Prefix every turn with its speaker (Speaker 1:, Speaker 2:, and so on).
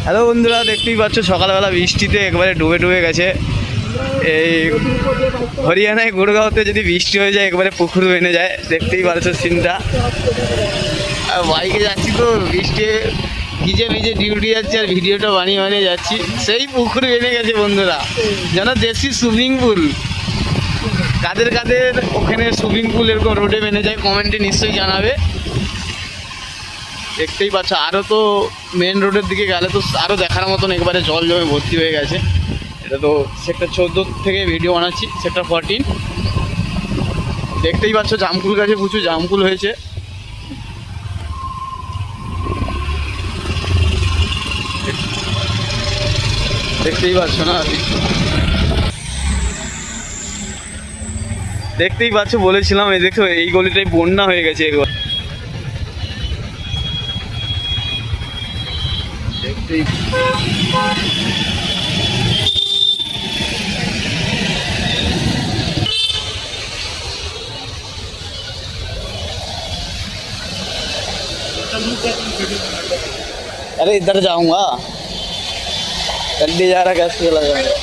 Speaker 1: Hello বন্ধুরা, দেখতেই পাচ্ছ সকালবেলা বৃষ্টিতে একবারে ডুবে ডুবে গেছে। এই হরিয়ানায় গুড়গাঁওতে যদি বৃষ্টি হয়ে যায় একবারে পুকুর বেনে যায়, দেখতেই পাচ্ছ সিনটা। আর বাইকে যাচ্ছি তো বৃষ্টি ভিজে ভিজে ডিউটি যাচ্ছি আর ভিডিওটা বানিয়ে বানিয়ে যাচ্ছি, সেই পুকুর বেনে গেছে বন্ধুরা, যেন দেশি সুইমিং পুল। কাদের কাদের ওখানে সুইমিং পুল এরকম রোডে বেনে যায় কমেন্টে নিশ্চয়ই জানাবে। দেখতেই পাচ্ছ, আরও তো মেন রোডের দিকে গেলে তো আরও দেখার মতন একবারে জল জমে ভর্তি হয়ে গেছে। এটা তো সেক্টর 14 থেকে ভিডিও বানাচ্ছি, সেক্টর 14। দেখতেই পাচ্ছ জামকুল গাছে প্রচুর জামকুল হয়েছে। দেখতেই পাচ্ছ না, দেখতেই পাচ্ছ, বলেছিলাম এই দেখো এই গলিটাই বন্যা হয়ে গেছে একবার। দেখতেই अरे इधर जाऊंगा, गड्डी जा रहा कैसे चला जाऊंगा।